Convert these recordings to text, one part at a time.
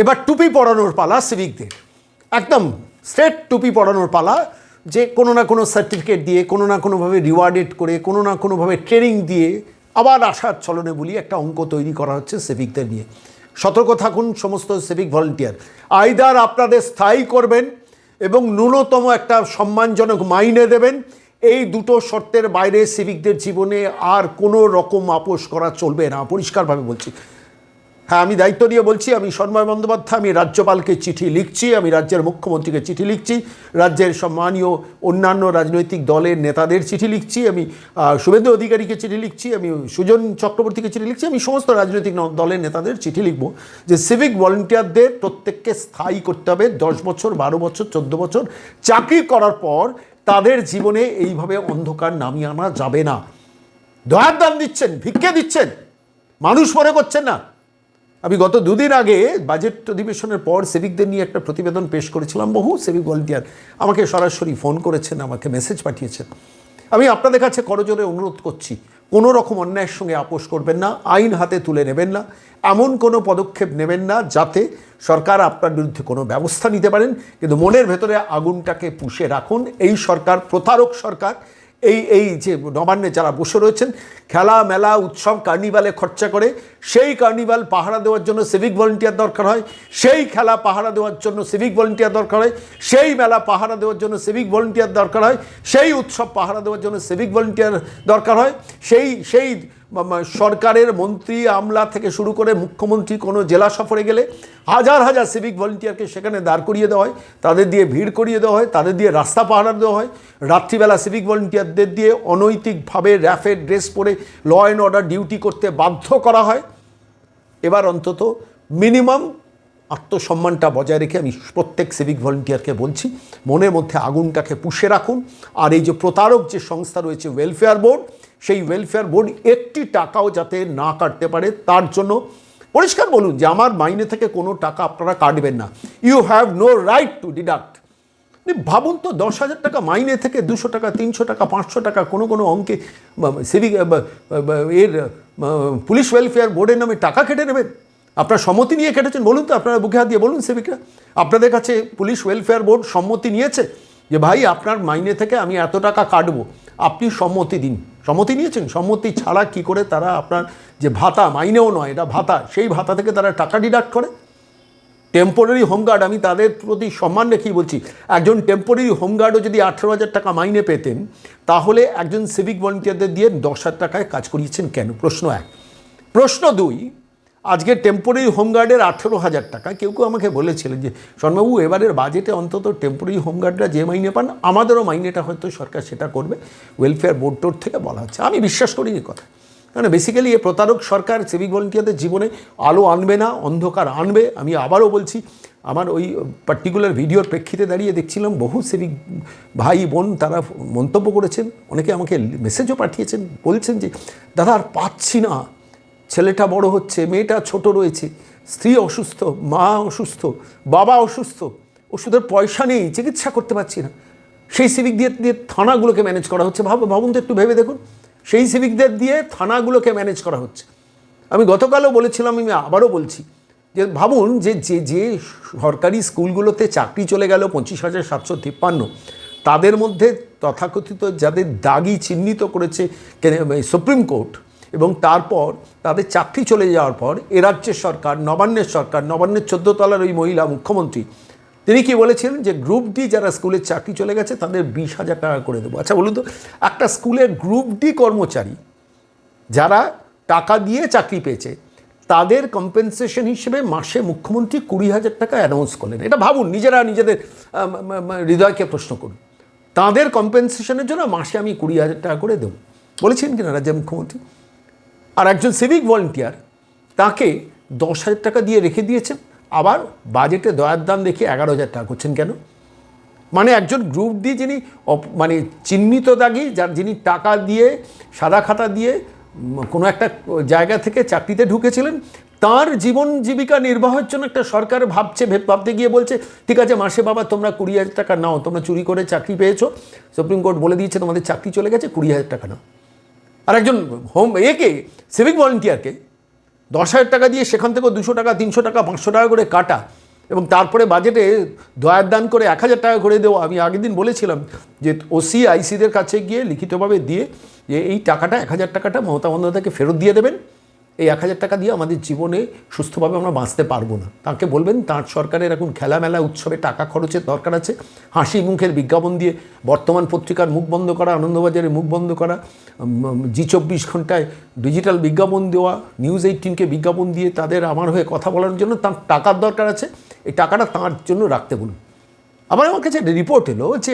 এবার টুপি পরানোর পালা সিভিকদের, একদম স্ট্রেট টুপি পরানোর পালা, যে কোনো না কোনো সার্টিফিকেট দিয়ে, কোনো না কোনোভাবে রিওয়ার্ডেড করে, কোনো না কোনোভাবে ট্রেনিং দিয়ে আবার আশার ছলনে বলি একটা অঙ্ক তৈরি করা হচ্ছে সিভিকদের নিয়ে। সতর্ক থাকুন সমস্ত সিভিক ভলেন্টিয়ার, আইদার আপনাদের স্থায়ী করবেন এবং ন্যূনতম একটা সম্মানজনক মাইনে দেবেন, এই দুটো শর্তের বাইরে সিভিকদের জীবনে আর কোনো রকম আপোষ করা চলবে না, পরিষ্কারভাবে বলছি। হ্যাঁ, আমি দায়িত্ব নিয়ে বলছি, আমি সন্ময় বন্দ্যোপাধ্যায়, আমি রাজ্যপালকে চিঠি লিখছি, আমি রাজ্যের মুখ্যমন্ত্রীকে চিঠি লিখছি, রাজ্যের সম্মানীয় অন্যান্য রাজনৈতিক দলের নেতাদের চিঠি লিখছি, আমি শুভেন্দু অধিকারীকে চিঠি লিখছি, আমি সুজন চক্রবর্তীকে চিঠি লিখছি, আমি সমস্ত রাজনৈতিক দলের নেতাদের চিঠি লিখব যে সিভিক ভলেন্টিয়ারদের প্রত্যেককে স্থায়ী করতে হবে। 10 বছর, 12 বছর, 14 বছর চাকরি করার পর তাদের জীবনে এইভাবে অন্ধকার নামিয়ে আনা যাবে না। দয়ার দান দিচ্ছেন, ভিক্ষে দিচ্ছেন, মানুষ মনে করছেন না। আমি গত 2 দিন আগে বাজেট অধিবেশনের পর সিভিকদের নিয়ে একটা প্রতিবেদন পেশ করেছিলাম। বহু সিভিক ভলেন্টিয়ার আমাকে সরাসরি ফোন করেছেন, আমাকে মেসেজ পাঠিয়েছেন। আমি আপনাদের কাছে করজোরে অনুরোধ করছি, কোনো রকম অন্যায়ের সঙ্গে আপোষ করবেন না, আইন হাতে তুলে নেবেন না, এমন কোনো পদক্ষেপ নেবেন না যাতে সরকার আপনার বিরুদ্ধে কোনো ব্যবস্থা নিতে পারেন। কিন্তু মনের ভেতরে আগুনটাকে পুষে রাখুন। এই সরকার প্রতারক সরকার। এই যে নবান্নে যারা বসে রয়েছেন, খেলা মেলা উৎসব কার্নিভালে খরচা করে, সেই কার্নিভাল পাহারা দেওয়ার জন্য সিভিক ভলেন্টিয়ার দরকার হয়, সেই খেলা পাহারা দেওয়ার জন্য সিভিক ভলেন্টিয়ার দরকার হয়, সেই মেলা পাহারা দেওয়ার জন্য সিভিক ভলেন্টিয়ার দরকার হয়, সেই উৎসব পাহারা দেওয়ার জন্য সিভিক ভলেন্টিয়ার দরকার হয়। সেই সরকারের মন্ত্রী আমলা থেকে শুরু করে মুখ্যমন্ত্রী কোনো জেলা সফরে গেলে হাজার হাজার সিভিক ভলেন্টিয়ারকে সেখানে দাঁড় করিয়ে দেওয়া হয়, তাদের দিয়ে ভিড় করিয়ে দেওয়া হয়, তাদের দিয়ে রাস্তা পাহারা দেওয়া হয়। রাত্রিবেলা সিভিক ভলেন্টিয়ারদের দিয়ে অনৈতিকভাবে র্যাফের ড্রেস পরে ল অ্যান্ড অর্ডার ডিউটি করতে বাধ্য করা হয়। এবার অন্তত মিনিমাম আত্মসম্মানটা বজায় রেখে আমি প্রত্যেক সিভিক ভলেন্টিয়ারকে বলছি, মনের মধ্যে আগুনটাকে পুষে রাখুন। আর এই যে প্রতারক যে সংস্থা রয়েছে ওয়েলফেয়ার বোর্ড, সেই ওয়েলফেয়ার বোর্ড একটি টাকাও যাতে না কাটতে পারে তার জন্য পরিষ্কার বলুন যে আমার মাইনে থেকে কোনো টাকা আপনারা কাটবেন না। You have no right to deduct. ভাবুন তো, 10,000 টাকা মাইনে থেকে 200 টাকা, 300 টাকা, 500 টাকা কোনো কোনো অঙ্কে সিভিক পুলিশ ওয়েলফেয়ার বোর্ডের নামে টাকা কেটে নেবেন। আপনার সম্মতি নিয়ে কেটেছেন? বলুন তো, আপনারা বুকে হাত দিয়ে বলুন সিভিকরা, আপনাদের কাছে পুলিশ ওয়েলফেয়ার বোর্ড সম্মতি নিয়েছে যে ভাই আপনার মাইনে থেকে আমি এত টাকা কাটবো, আপনি সম্মতি দিন? সম্মতি নিয়েছেন? সম্মতি ছাড়া কি করে তারা আপনার যে ভাতা, মাইনেও নয় এটা ভাতা, সেই ভাতা থেকে তারা টাকা ডিডাক্ট করে? টেম্পোরারি হোমগার্ড, আমি তাদের প্রতি সম্মান রেখেই বলছি, একজন টেম্পোরারি হোমগার্ডও যদি 18,000 টাকা মাইনে পেতেন, তাহলে একজন সিভিক ভলেন্টিয়ারদের দিয়ে 10,000 টাকায় কাজ করিয়েছেন কেন? প্রশ্ন 1। প্রশ্ন 2, আজকে টেম্পোরারি হোমগার্ডের 18,000 টাকা। কেউ আমাকে বলেছিলেন যে শর্মাবাবু এবারের বাজেটে অন্তত টেম্পোরারি হোমগার্ডরা যে মাইনে পান আমাদেরও মাইনেটা হয়তো সরকার সেটা করবে, ওয়েলফেয়ার বোর্ড থেকে বলা হচ্ছে। আমি বিশ্বাস করি এই কথা, কারণ বেসিক্যালি এই প্রতারক সরকার সিভিক ভলেন্টিয়ারদের জীবনে আলো আনবে না, অন্ধকার আনবে। আমি আবারও বলছি, আমার ওই পার্টিকুলার ভিডিওর প্রেক্ষিতে দাঁড়িয়ে দেখছিলাম বহু সিভিক ভাই বোন তারা মন্তব্য করেছেন, অনেকে আমাকে মেসেজও পাঠিয়েছেন, বলছেন যে দাদা আর পাচ্ছি না, ছেলেটা বড় হচ্ছে, মেয়েটা ছোট রয়েছে, স্ত্রী অসুস্থ, মা অসুস্থ, বাবা অসুস্থ, ওষুধের পয়সা নেই, চিকিৎসা করতে পারছি না। সেই সিভিক দিয়ে থানাগুলোকে ম্যানেজ করা হচ্ছে। ভাবুন তো, একটু ভেবে দেখুন, সেই সিভিকদের দিয়ে থানাগুলোকে ম্যানেজ করা হচ্ছে। আমি গতকালও বলেছিলাম, আমি আবারও বলছি যে ভাবুন যে যে সরকারি স্কুলগুলোতে চাকরি চলে গেল 25,753, তাদের মধ্যে তথাকথিত যাদের দাগি চিহ্নিত করেছে সুপ্রিম কোর্ট, এবং তারপর তাদের চাকরি চলে যাওয়ার পর এ রাজ্যের সরকার, নবান্নের 14 তলার ওই মহিলা মুখ্যমন্ত্রী, তিনি কি বলেছিলেন যে গ্রুপ ডি যারা স্কুলের চাকরি চলে গেছে তাদের 20,000 টাকা করে দেবো। আচ্ছা বলুন তো, একটা স্কুলের গ্রুপ ডি কর্মচারী যারা টাকা দিয়ে চাকরি পেয়েছে তাদের কম্পেনসেশন হিসেবে মাসে মুখ্যমন্ত্রী 20,000 টাকা অ্যানাউন্স করলেন। এটা ভাবুন, নিজেরা নিজেদের হৃদয়কে প্রশ্ন করুন, তাদের কম্পেনসেশনের জন্য মাসে আমি 20,000 টাকা করে দেবো বলেছেন কিনা রাজ্যের মুখ্যমন্ত্রী। আর একজন সিভিক ভলেন্টিয়ার, তাকে 10,000 টাকা দিয়ে রেখে দিয়েছেন, আবার বাজেটে দয়ার দাম দেখে 11,000 টাকা করছেন কেন? মানে একজন গ্রুপ ডি যিনি মানে চিহ্নিত দাগি, যিনি টাকা দিয়ে সাদা খাতা দিয়ে কোনো একটা জায়গা থেকে চাকরিতে ঢুকেছিলেন, তার জীবন জীবিকা নির্বাহের জন্য একটা সরকার ভাবতে গিয়ে বলছে ঠিক আছে মাসে বাবা তোমরা 20,000 টাকা নাও, তোমরা চুরি করে চাকরি পেয়েছো, সুপ্রিম কোর্ট বলে দিয়েছে তোমাদের চাকরি চলে গেছে, 20,000 টাকা নাও। আর একজন সিভিক ভলেন্টিয়ারকে 10,000 টাকা দিয়ে সেখান থেকেও 200 টাকা 300 টাকা 500 টাকা করে কাটা এবং তারপরে বাজেটে দয়ার দান করে 1,000 টাকা করে দেওয়া। আমি আগের দিন বলেছিলাম যে ওসি আইসিদের কাছে গিয়ে লিখিতভাবে দিয়ে যে এই টাকাটা 1,000 টাকাটা মমতা বন্দ্যোপাধ্যায়কে ফেরত দিয়ে দেবেন, এই 1,000 টাকা দিয়ে আমাদের জীবনে সুস্থভাবে আমরা বাঁচতে পারবো না। তাকে বলবেন তাঁর সরকারের এখন খেলামেলা উৎসবে টাকা খরচের দরকার আছে, হাসি মুখের বিজ্ঞাপন দিয়ে বর্তমান পত্রিকার মুখ বন্ধ করা, আনন্দবাজারের মুখ বন্ধ করা, জি24 ঘন্টায় ডিজিটাল বিজ্ঞাপন দেওয়া, নিউজ 18কে বিজ্ঞাপন দিয়ে তাদের আমার হয়ে কথা বলার জন্য তার টাকার দরকার আছে, এই টাকাটা তাঁর জন্য রাখতে বলুন। আবার আমার কাছে একটা রিপোর্ট এলো যে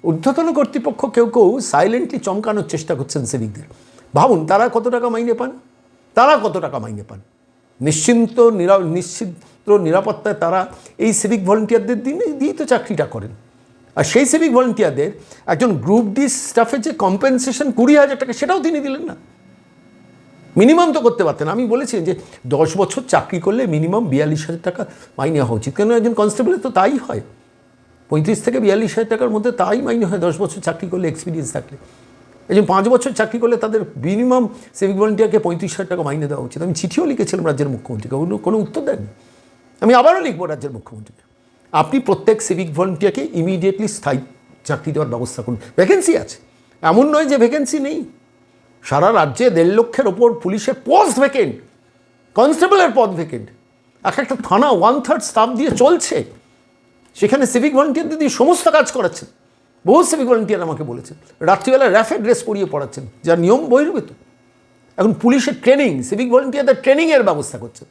ঊর্ধ্বতন কর্তৃপক্ষ কেউ কেউ সাইলেন্টলি চমকানোর চেষ্টা করছেন সিভিকদের। ভাবুন তারা কত টাকা মাইনে পান, নিশ্চিন্ত নিরাপত্তায় তারা এই সিভিক ভলেন্টিয়ারদের দিয়েই তো চাকরিটা করেন। আর সেই সিভিক ভলেন্টিয়ারদের একজন গ্রুপ ডি স্টাফের যে কম্পেনসেশন 20,000 টাকা, সেটাও তিনি দিলেন না। মিনিমাম তো করতে পারতেন। আমি বলেছি যে 10 বছর চাকরি করলে মিনিমাম 42,000 টাকা মাইনে হওয়া উচিত, কেন একজন কনস্টেবলের তো তাই হয়, 35 থেকে 42,000 টাকার মধ্যে তাই মাইনে হয় 10 বছর চাকরি করলে, এক্সপিরিয়েন্স থাকলে। এই যে 5 বছর চাকরি করলে তাদের মিনিমাম সিভিক ভলেন্টিয়ারকে 35,000 টাকা মাইনে দেওয়া উচিত। আমি চিঠিও লিখেছিলাম রাজ্যের মুখ্যমন্ত্রীকে, কোনো উত্তর দেননি। আমি আবারও লিখবো রাজ্যের মুখ্যমন্ত্রীকে, আপনি প্রত্যেক সিভিক ভলেন্টিয়ারকে ইমিডিয়েটলি স্থায়ী চাকরি দেওয়ার ব্যবস্থা করুন। ভ্যাকেন্সি আছে, এমন নয় যে ভ্যাকেন্সি নেই। সারা রাজ্যে 1.5 লক্ষের ওপর পুলিশের পোস্ট ভ্যাকেন্ট, কনস্টেবলের পদ ভ্যাকেন্ট, একটা থানা 1/3 স্টাফ দিয়ে চলছে, সেখানে সিভিক ভলেন্টিয়ারদের দিয়ে সমস্ত কাজ করাচ্ছেন। বহু সিভিক ভলেন্টিয়ার আমাকে বলেছেন রাত্রিবেলা র্যাফের ড্রেস পরিয়ে পড়াচ্ছেন, যা নিয়ম বহির্ভূত। এখন পুলিশের ট্রেনিং, সিভিক ভলেন্টিয়ারদের ট্রেনিংয়ের ব্যবস্থা করছেন,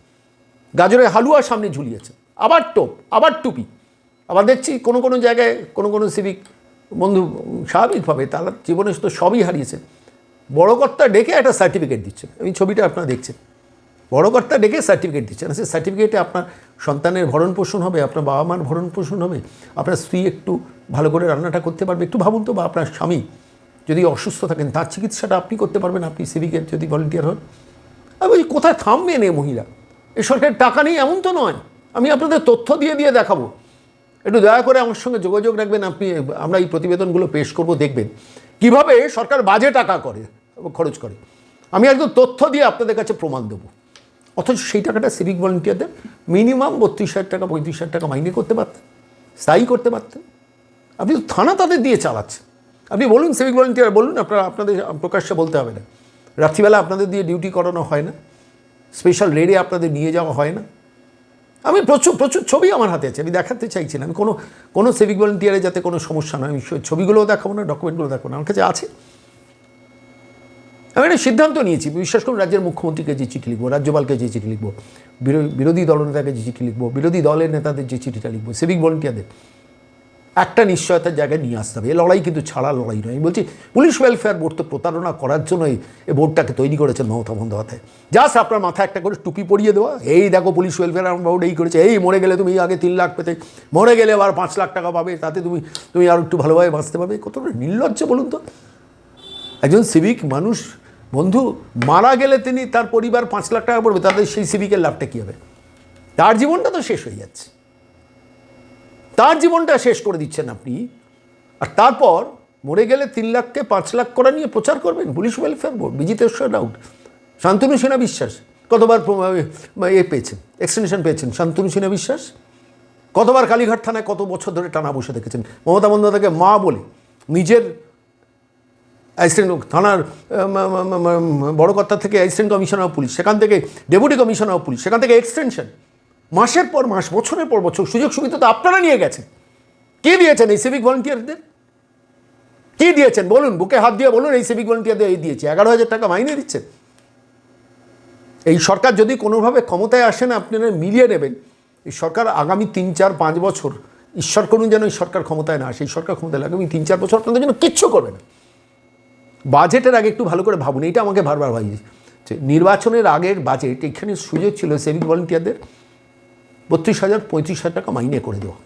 গাজরের হালুয়া সামনে ঝুলিয়েছেন, আবার টোপ, আবার টুপি। আবার দেখছি কোনো জায়গায় কোনো সিভিক বন্ধু স্বাভাবিকভাবে তার জীবনে তো সবই হারিয়েছে, বড় কর্তা ডেকে একটা সার্টিফিকেট দিচ্ছেন। আমি ছবিটা আপনারা দেখছেন, বড় কর্তা ডেকে সার্টিফিকেট দিচ্ছেন। সেই সার্টিফিকেটে আপনার সন্তানের ভরণ পোষণ হবে, আপনার বাবা মার ভরণ পোষণ হবে, আপনার স্ত্রী একটু ভালো করে রান্নাটা করতে পারবে। একটু ভাবুন তো, বা আপনার স্বামী যদি অসুস্থ থাকেন তার চিকিৎসাটা আপনি করতে পারবেন, আপনি সিভিকের যদি ভলেন্টিয়ার হন। আমি বলছি কোথায় থামবেন এ মহিলা? এই সরকারের টাকা নেই এমন তো নয়, আমি আপনাদের তথ্য দিয়ে দেখাবো। একটু দয়া করে আমার সঙ্গে যোগাযোগ রাখবেন, আমরা এই প্রতিবেদনগুলো পেশ করব, দেখবেন কিভাবে সরকার বাজে টাকা খরচ করে। আমি একদম তথ্য দিয়ে আপনাদের কাছে প্রমাণ দেবো। অথচ সেই টাকাটা সিভিক ভলেন্টিয়ারদের মিনিমাম 32,000 টাকা 35,000 টাকা মাইনে করতে পারতেন, স্থায়ী করতে পারতেন। আপনি তো থানা তাদের দিয়ে চালাচ্ছেন। আপনি বলুন সিভিক ভলেন্টিয়ার বলুন, আপনাদের প্রকাশ্যে বলতে হবে না, রাত্রিবেলা আপনাদের দিয়ে ডিউটি করানো হয় না, স্পেশাল রেডে আপনাদের নিয়ে যাওয়া হয় না। আমি প্রচুর ছবি আমার হাতে আছে, আমি দেখাতে চাইছি না। আমি কোনো সিভিক ভলেন্টিয়ারে যাতে কোনো সমস্যা নয়, আমি ছবিগুলোও দেখাবো না, ডকুমেন্টগুলো দেখাবো না, আমার কাছে আছে। আমি একটা সিদ্ধান্ত নিয়েছি, বিশ্বাস করুন, রাজ্যের মুখ্যমন্ত্রীকে যে চিঠি লিখবো, রাজ্যপালকে যে চিঠি লিখবো, বিরোধী দলনেতাকে যে চিঠি লিখবো, বিরোধী দলের নেতাদের যে চিঠিটা লিখবো, সিভিক ভলেন্টিয়ারদের একটা নিশ্চয়তার জায়গায় নিয়ে আসতে হবে। এই লড়াই কিন্তু ছাড়া লড়াই নয়। আমি বলছি পুলিশ ওয়েলফেয়ার বোর্ড তো প্রতারণা করার জন্যই এই বোর্ডটাকে তৈরি করেছেন মমতা বন্দ্যোপাধ্যায়। জাস্ট আপনার মাথায় একটা করে টুপি পরিয়ে দেওয়া, এই দেখো পুলিশ ওয়েলফেয়ার বোর্ড এই করেছে, এই মরে গেলে তুমি আগে 3 লাখ পেতে, মরে গেলে আবার 5 লাখ টাকা পাবে, তাতে তুমি আরও একটু ভালোভাবে বাঁচতে পারবে। কতটা নির্লজ্জ বলুন তো। একজন সিভিক মানুষ বন্ধু মারা গেলে তার পরিবার 5 লাখ টাকা পড়বে, তাদের সেই সিভিকের লাভটা কী হবে? তার জীবনটা তো শেষ হয়ে যাচ্ছে, তার জীবনটা শেষ করে দিচ্ছেন আপনি। আর তারপর মরে গেলে 3 লাখকে 5 লাখ করা নিয়ে প্রচার করবেন police welfare board, Bijiteshwar Raut, Shantanu Sinha Biswas কতবার পেয়েছেন, এক্সটেনশন পেয়েছেন শান্তনু সিনহা বিশ্বাস, কতবার কালীঘাট থানায় কত বছর ধরে টানা বসে দেখেছেন। মমতা বন্দ্যোপাধ্যায়কে মা বলে নিজের অ্যাসিস্ট্যান্ট থানার বড় কর্তা থেকে অ্যাসিস্ট্যান্ট কমিশনার অফ পুলিশ, সেখান থেকে ডেপুটি কমিশনার অফ পুলিশ, সেখান থেকে এক্সটেনশন, মাসের পর মাস, বছরের পর বছর সুযোগ সুবিধা তো আপনারা নিয়ে গেছেন। কে দিয়েছেন এই সিভিক ভলেন্টিয়ারদের? কে দিয়েছেন বলুন, বুকে হাত দিয়ে বলুন এই সিভিক ভলেন্টিয়ারদের এই দিয়েছে। 11,000 টাকা মাইনে দিচ্ছেন। এই সরকার যদি কোনোভাবে ক্ষমতায় আসেন, আপনারা মিলিয়ে নেবেন এই সরকার আগামী 3, 4, 5 বছর, ঈশ্বর করুন যেন এই সরকার ক্ষমতায় না আসে, এই সরকার ক্ষমতায় আগামী 3, 4 বছর আপনাদের জন্য কিচ্ছু করবে না। বাজেটের আগে একটু ভালো করে ভাবুন, এইটা আমাকে বারবার ভাবিয়েছে। নির্বাচনের আগের বাজেট এখানে সুযোগ ছিল সিভিক ভলেন্টিয়ারদের 32,000 35,000 টাকা মাইনে করে দেওয়া।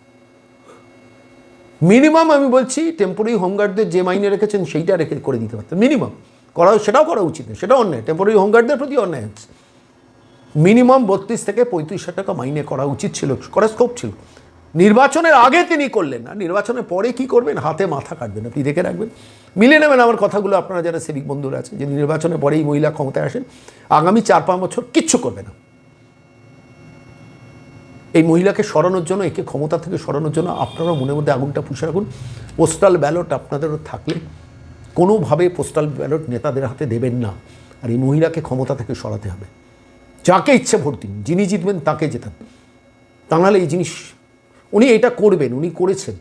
মিনিমাম আমি বলছি টেম্পোরারি হোমগার্ডদের যে মাইনে রেখেছেন সেইটা করে দিতে পারতেন মিনিমাম। সেটাও করা উচিত না, সেটাও অন্যায়, টেম্পোরারি হোমগার্ডদের প্রতি অন্যায় হচ্ছে। মিনিমাম 32 থেকে 35,000 টাকা মাইনে করা উচিত ছিল, করার স্কোপ ছিল। নির্বাচনের আগে তিনি করলেন না, নির্বাচনের পরে কি করবেন, হাতে মাথা কাটবেন। আপনি দেখে রাখবেন মিলিয়ে নেবেন আমার কথাগুলো। আপনারা যারা সিভিক বন্ধুরা আছে, যদি নির্বাচনের পরেই মহিলা ক্ষমতায় আসেন, আগামী 4-5 বছর কিচ্ছু করবে না। এই মহিলাকে সরানোর জন্য, একে ক্ষমতা থেকে সরানোর জন্য আপনারা মনের মধ্যে আগুনটা পুষে রাখুন। পোস্টাল ব্যালট আপনাদেরও থাকলে কোনোভাবে পোস্টাল ব্যালট নেতাদের হাতে দেবেন না। আর এই মহিলাকে ক্ষমতা থেকে সরাতে হবে। যাকে ইচ্ছে ভোট দিন, যিনি জিতবেন তাকে জেতান। তা নাহলে এই জিনিস উনি এটা করবেন, উনি করেছেন।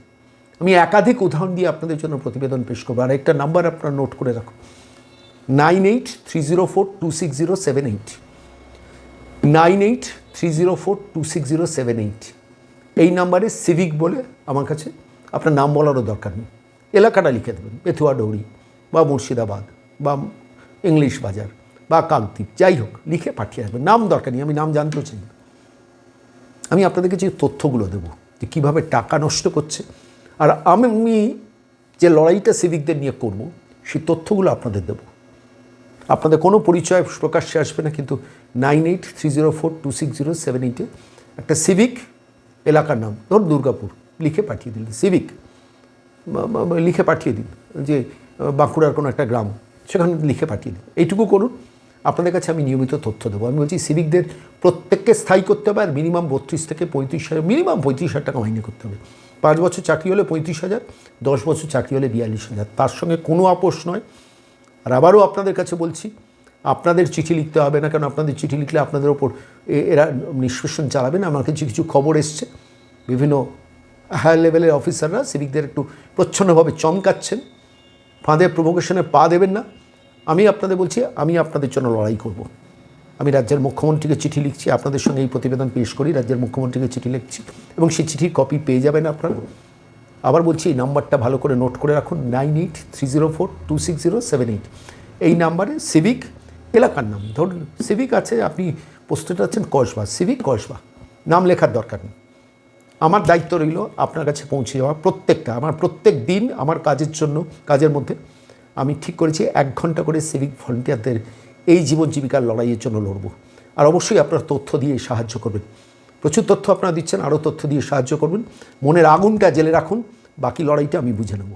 আমি একাধিক উদাহরণ দিয়ে আপনাদের জন্য প্রতিবেদন পেশ করবো। আর একটা নাম্বার আপনারা নোট করে রাখুন, 9830426078, 9830426078। এই নাম্বারে সিভিক বলে আমার কাছে আপনার নাম বলারও দরকার নেই, এলাকাটা লিখে দেবেন, পেথুয়া ডৌরি বা মুর্শিদাবাদ বা ইংলিশ বাজার বা কাকদ্বীপ, যাই হোক লিখে পাঠিয়ে আসবেন। নাম দরকার নেই, আমি নাম জানতেও চাই না। আমি আপনাদেরকে যে তথ্যগুলো দেবো যে কীভাবে টাকা নষ্ট করছে, আর আমি যে লড়াইটা সিভিকদের নিয়ে করব, সেই তথ্যগুলো আপনাদের দেবো। আপনাদের কোনো পরিচয় প্রকাশ্যে আসবে না, কিন্তু 9830426078 একটা সিভিক এলাকার নাম, ধর দুর্গাপুর, লিখে পাঠিয়ে দিন। সিভিক লিখে পাঠিয়ে দিন যে বাঁকুড়ার কোনো একটা গ্রাম, সেখানে লিখে পাঠিয়ে দিন। এইটুকু করুন, আপনাদের কাছে আমি নিয়মিত তথ্য দেবো। আমি বলছি সিভিকদের প্রত্যেককে স্থায়ী করতে হবে, আর মিনিমাম 32 থেকে 35,000, মিনিমাম 35,000 টাকা মাইনে করতে হবে। 5 বছর চাকরি হলে 35,000, 10 বছর চাকরি হলে 42,000, তার সঙ্গে কোনো আপোষ নয়। আর আবারও আপনাদের কাছে বলছি, আপনাদের চিঠি লিখতে হবে না, কারণ আপনাদের চিঠি লিখলে আপনাদের ওপর এরা নিষ্পেষণ চালাবে না। আমার কাছে কিছু খবর এসছে, বিভিন্ন হায়ার লেভেলের অফিসাররা সিভিকদের একটু প্রচ্ছন্নভাবে চমকাচ্ছেন। ফাঁদে প্রভোকেশনে পা দেবেন না। আমি আপনাদের বলছি, আমি আপনাদের জন্য লড়াই করব। আমি রাজ্যের মুখ্যমন্ত্রীকে চিঠি লিখছি, আপনাদের সঙ্গে এই প্রতিবেদন পেশ করি, রাজ্যের মুখ্যমন্ত্রীকে চিঠি লিখছি, এবং সেই চিঠির কপি পেয়ে যাবেন আপনারা। আবার বলছি, এই নাম্বারটা ভালো করে নোট করে রাখুন, 9830426078। এই নাম্বারে সিভিক এলাকার নাম, ধরুন সিভিক আছে, আপনি পোস্টেড আছেন কসবা, সিভিক কসবা, নাম লেখার দরকার নেই। আমার দায়িত্ব রইল আপনার কাছে পৌঁছে যাওয়া। প্রত্যেকটা আমার প্রত্যেক দিন আমার কাজের মধ্যে আমি ঠিক করেছি 1 ঘন্টা করে সিভিক ভলেন্টিয়ারদের এই জীবন জীবিকার লড়াইয়ের জন্য লড়ব। আর অবশ্যই আপনারা তথ্য দিয়ে সাহায্য করবেন। প্রচুর তথ্য আপনারা দিচ্ছেন, আরও তথ্য দিয়ে সাহায্য করবেন। মনের আগুনটা জেলে রাখুন, বাকি লড়াইটা আমি বুঝে নেব।